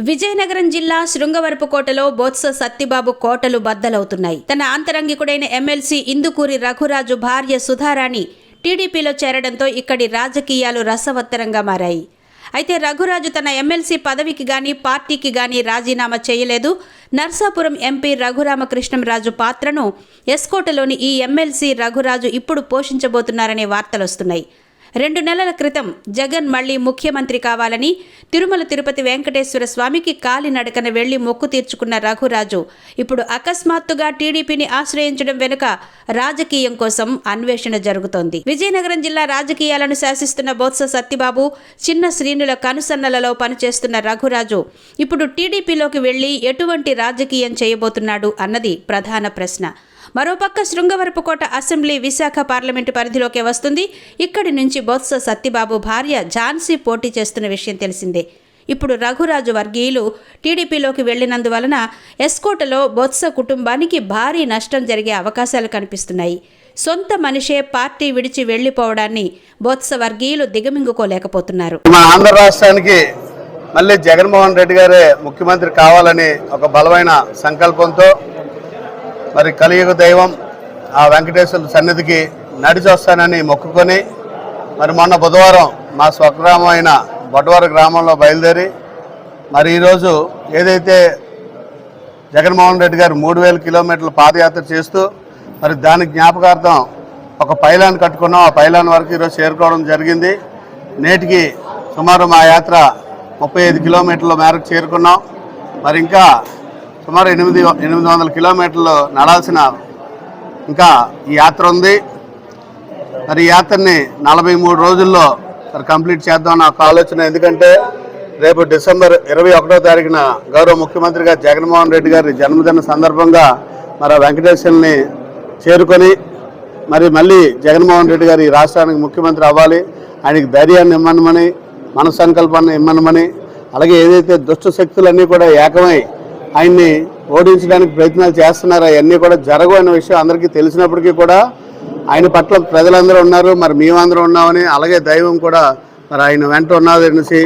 విజయనగరం జిల్లా శృంగవరపుకోటలో బొత్స సత్యబాబు కోటలు బద్దలవుతున్నాయి. తన అంతరంగికుడైన ఎమ్మెల్సీ ఇందుకూరి రఘురాజు భార్య సుధారాణి టీడీపీలో చేరడంతో ఇక్కడి రాజకీయాలు రసవత్తరంగా మారాయి. అయితే రఘురాజు తన ఎమ్మెల్సీ పదవికి గాని పార్టీకి గాని రాజీనామా చేయలేదు. నర్సాపురం ఎంపీ రఘురామకృష్ణంరాజు పాత్రను ఎస్కోటలోని ఈ ఎమ్మెల్సీ రఘురాజు ఇప్పుడు పోషించబోతున్నారనే వార్తలొస్తున్నాయి. 2 నెలల క్రితం జగన్ మళ్లీ ముఖ్యమంత్రి కావాలని తిరుమల తిరుపతి వెంకటేశ్వర స్వామికి కాలినడకన వెళ్లి మొక్కు తీర్చుకున్న రఘురాజు ఇప్పుడు అకస్మాత్తుగా టీడీపీని ఆశ్రయించడం వెనుక రాజకీయం కోసం అన్వేషణ జరుగుతోంది. విజయనగరం జిల్లా రాజకీయాలను శాసిస్తున్న బొత్స సత్యబాబు, చిన్న శ్రీనుల కనుసన్నలలో పనిచేస్తున్న రఘురాజు ఇప్పుడు టీడీపీలోకి వెళ్లి ఎటువంటి రాజకీయం చేయబోతున్నాడు అన్నది ప్రధాన ప్రశ్న. మరోపక్క శృంగవరపుకోట అసెంబ్లీ విశాఖ పార్లమెంటు పరిధిలోకి వస్తుంది. ఇక్కడి నుంచి బొత్స సత్యబాబు భార్య ఝాన్సీ పోటీ చేస్తున్న విషయం తెలిసిందే. ఇప్పుడు రఘురాజు వర్గీయులు టీడీపీలోకి వెళ్లినందువలన ఎస్కోటలో బొత్స కుటుంబానికి భారీ నష్టం జరిగే అవకాశాలు కనిపిస్తున్నాయి. సొంత మనిషే పార్టీ విడిచి వెళ్లిపోవడాన్ని బొత్స వర్గీయులు దిగమింగుకోలేకపోతున్నారు. మన ఆంధ్ర రాష్ట్రానికి మళ్ళీ జగన్మోహన్ రెడ్డి గారే ముఖ్యమంత్రి కావాలని ఒక బలమైన సంకల్పంతో మరి కలియుగ దైవం ఆ వెంకటేశ్వర సన్నిధికి నడిచి వస్తానని మొక్కుకొని మరి మొన్న బుధవారం మా స్వగ్రామం అయిన బొడ్డవర గ్రామంలో బయలుదేరి మరి ఈరోజు ఏదైతే జగన్మోహన్ రెడ్డి గారు 3000 కిలోమీటర్ల పాదయాత్ర చేస్తూ మరి దాని జ్ఞాపకార్థం ఒక పైలాన్ కట్టుకున్నాం. ఆ పైలాన్ వరకు ఈరోజు చేరుకోవడం జరిగింది. నేటికి సుమారు మా యాత్ర 35 కిలోమీటర్ల మేరకు చేరుకున్నాం. మరి ఇంకా సుమారు 800 కిలోమీటర్లు నడాల్సిన ఇంకా ఈ యాత్ర ఉంది. మరి ఈ యాత్రని 43 రోజుల్లో మరి కంప్లీట్ చేద్దామన్న ఒక ఆలోచన. ఎందుకంటే రేపు డిసెంబర్ 21వ తారీఖున గౌరవ ముఖ్యమంత్రిగా జగన్మోహన్ రెడ్డి గారి జన్మదిన సందర్భంగా మరి వెంకటేశ్వరుని చేరుకొని మరి మళ్ళీ జగన్మోహన్ రెడ్డి గారు ఈ రాష్ట్రానికి ముఖ్యమంత్రి అవ్వాలి, ఆయనకి ధైర్యాన్ని ఇమ్మనమని, మన సంకల్పాన్ని ఇమ్మనమని, అలాగే ఏదైతే దుష్ట శక్తులన్నీ కూడా ఏకమై ఆయన్ని ఓడించడానికి ప్రయత్నాలు చేస్తున్నారో అవన్నీ కూడా జరగవు అనే విషయం అందరికీ తెలిసినప్పటికీ కూడా ఆయన పట్ల ప్రజలందరూ ఉన్నారు, మరి మేమందరూ ఉన్నామని, అలాగే దైవం కూడా మరి ఆయన వెంట ఉన్నదనేసి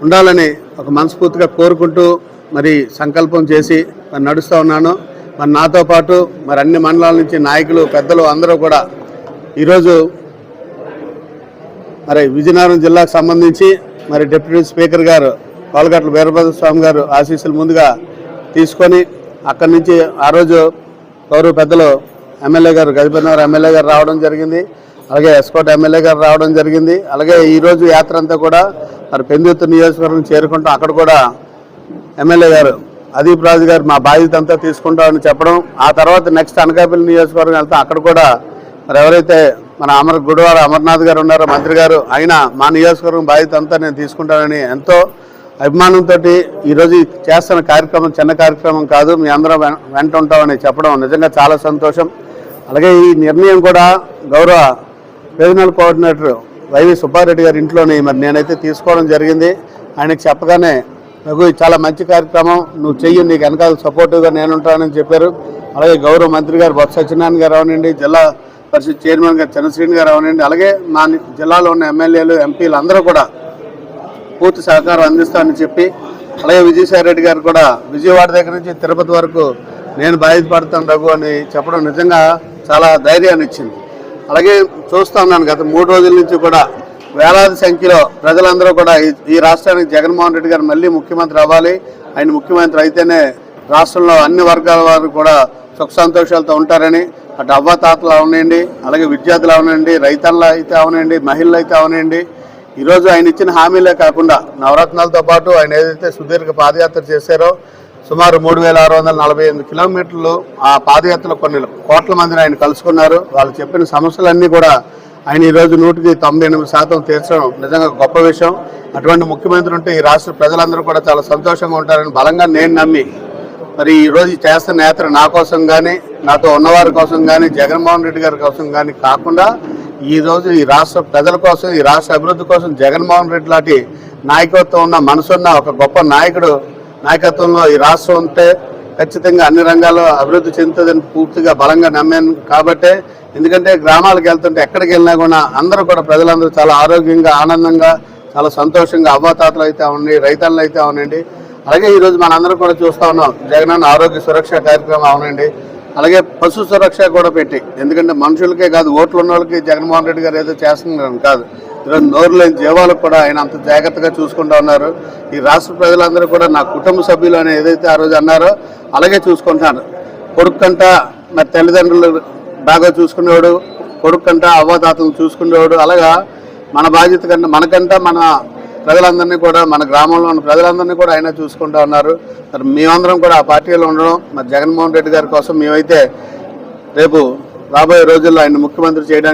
ఉండాలని ఒక మనస్ఫూర్తిగా కోరుకుంటూ మరి సంకల్పం చేసి మరి నడుస్తూ ఉన్నాను. మరి నాతో పాటు మరి అన్ని మండలాల నుంచి నాయకులు, పెద్దలు అందరూ కూడా ఈరోజు మరి విజయనగరం జిల్లాకు సంబంధించి మరి డిప్యూటీ స్పీకర్ గారు కోలగట్ల వీరభద్ర స్వామి గారు ఆశీస్సులు ముందుగా తీసుకొని అక్కడి నుంచి ఆ రోజు గౌరవ పెద్దలు ఎమ్మెల్యే గారు గజపతినగర్ ఎమ్మెల్యే గారు రావడం జరిగింది, అలాగే ఎస్కోట ఎమ్మెల్యే గారు రావడం జరిగింది. అలాగే ఈరోజు యాత్ర అంతా కూడా మరి పెందుర్తి నియోజకవర్గం చేరుకుంటాం. అక్కడ కూడా ఎమ్మెల్యే గారు అదీప్ రాజు గారు మా బాధ్యత అంతా తీసుకుంటామని చెప్పడం. ఆ తర్వాత నెక్స్ట్ అనకాపల్లి నియోజకవర్గం వెళ్తాం. అక్కడ కూడా మరి ఎవరైతే మన గుడివాడ అమర్నాథ్ గారు ఉన్నారో మంత్రి గారు, ఆయన మా నియోజకవర్గం బాధ్యత అంతా నేను తీసుకుంటానని ఎంతో అభిమానంతో ఈరోజు చేస్తున్న కార్యక్రమం చిన్న కార్యక్రమం కాదు, మీ అందరం వెంట ఉంటామని చెప్పడం నిజంగా చాలా సంతోషం. అలాగే ఈ నిర్ణయం కూడా గౌరవ రీజనల్ కోఆర్డినేటర్ వైవి సుబ్బారెడ్డి గారి ఇంట్లోని మరి నేనైతే తీసుకోవడం జరిగింది. ఆయనకు చెప్పగానే నాకు చాలా మంచి కార్యక్రమం, నువ్వు చెయ్యి, నీకు వెనకాల సపోర్టివ్గా నేను ఉంటానని చెప్పారు. అలాగే గౌరవ మంత్రి గారు బొత్స సత్యనారాయణ గారు అవనండి, జిల్లా పరిషత్ చైర్మన్ గారు చంద్రశ్రీని గారు అవనండి, అలాగే మా జిల్లాలో ఉన్న ఎమ్మెల్యేలు, ఎంపీలు అందరూ కూడా పూర్తి సహకారం అందిస్తానని చెప్పి, అలాగే విజయసాయిరెడ్డి గారు కూడా విజయవాడ దగ్గర నుంచి తిరుపతి వరకు నేను బాధ్యత పడతాను రఘు అని చెప్పడం నిజంగా చాలా ధైర్యాన్ని ఇచ్చింది. అలాగే చూస్తూ ఉన్నాను గత 3 రోజుల నుంచి కూడా వేలాది సంఖ్యలో ప్రజలందరూ కూడా ఈ రాష్ట్రానికి జగన్మోహన్ రెడ్డి గారు మళ్ళీ ముఖ్యమంత్రి అవ్వాలి, ఆయన ముఖ్యమంత్రి అయితేనే రాష్ట్రంలో అన్ని వర్గాల వారు కూడా సుఖ సంతోషాలతో ఉంటారని, అటు అవ్వాతాతలు అవనండి, అలాగే విద్యార్థులు అవనండి, రైతన్లు అయితే అవనండి, మహిళలు అయితే అవనండి, ఈరోజు ఆయన ఇచ్చిన హామీలే కాకుండా నవరత్నాలతో పాటు ఆయన ఏదైతే సుదీర్ఘ పాదయాత్ర చేశారో సుమారు 3648 కిలోమీటర్లు ఆ పాదయాత్రలో కొన్ని కోట్ల మందిని ఆయన కలుసుకున్నారు. వాళ్ళు చెప్పిన సమస్యలన్నీ కూడా ఆయన ఈరోజు 198% తీర్చడం నిజంగా గొప్ప విషయం. అటువంటి ముఖ్యమంత్రి ఉంటే ఈ రాష్ట్ర ప్రజలందరూ కూడా చాలా సంతోషంగా ఉంటారని బలంగా నేను నమ్మి మరి ఈరోజు చేస్తున్న యాత్ర నా కోసం కానీ, నాతో ఉన్నవారి కోసం కానీ, జగన్మోహన్ రెడ్డి గారి కోసం కానీ కాకుండా ఈరోజు ఈ రాష్ట్ర ప్రజల కోసం, ఈ రాష్ట్ర అభివృద్ధి కోసం జగన్మోహన్ రెడ్డి లాంటి నాయకత్వం ఉన్న మనసున్న ఒక గొప్ప నాయకుడు నాయకత్వంలో ఈ రాష్ట్రం ఉంటే ఖచ్చితంగా అన్ని రంగాల్లో అభివృద్ధి చెందుతుందని పూర్తిగా బలంగా నమ్మాను. కాబట్టే ఎందుకంటే గ్రామాలకు వెళ్తుంటే ఎక్కడికి వెళ్ళినా కూడా అందరూ కూడా ప్రజలందరూ చాలా ఆరోగ్యంగా, ఆనందంగా, చాలా సంతోషంగా అవ్వాతాతలు అయితే అవునండి, రైతన్నులు అయితే అవునండి, అలాగే ఈరోజు మనందరం కూడా చూస్తా ఉన్నాం జగనన్న ఆరోగ్య సురక్ష కార్యక్రమం అవునండి. అలాగే పశు సురక్ష కూడా పెట్టి, ఎందుకంటే మనుషులకే కాదు ఓట్లు ఉన్న వాళ్ళకి జగన్మోహన్ రెడ్డి గారు ఏదో చేస్తున్నారు కాదు, ఈరోజు నోరు లేని జీవాలకు కూడా ఆయన అంత జాగ్రత్తగా చూసుకుంటూ ఉన్నారు. ఈ రాష్ట్ర ప్రజలందరూ కూడా నా కుటుంబ సభ్యులు అని ఏదైతే ఆ రోజు అన్నారో అలాగే చూసుకుంటున్నారు. కొడుకంట మరి తల్లిదండ్రులు బాగా చూసుకునేవాడు, కొడుకంట అవ్వదాతలు చూసుకునేవాడు. అలాగా మన బాధ్యత కంటే మనకంట మన ప్రజలందరినీ కూడా, మన గ్రామంలో ఉన్న ప్రజలందరినీ కూడా ఆయన చూసుకుంటూ ఉన్నారు. మరి మేమందరం కూడా ఆ పార్టీలో ఉండడం, మరి జగన్మోహన్ రెడ్డి గారి కోసం మేమైతే రేపు రాబోయే రోజుల్లో ఆయన ముఖ్యమంత్రి చేయడానికి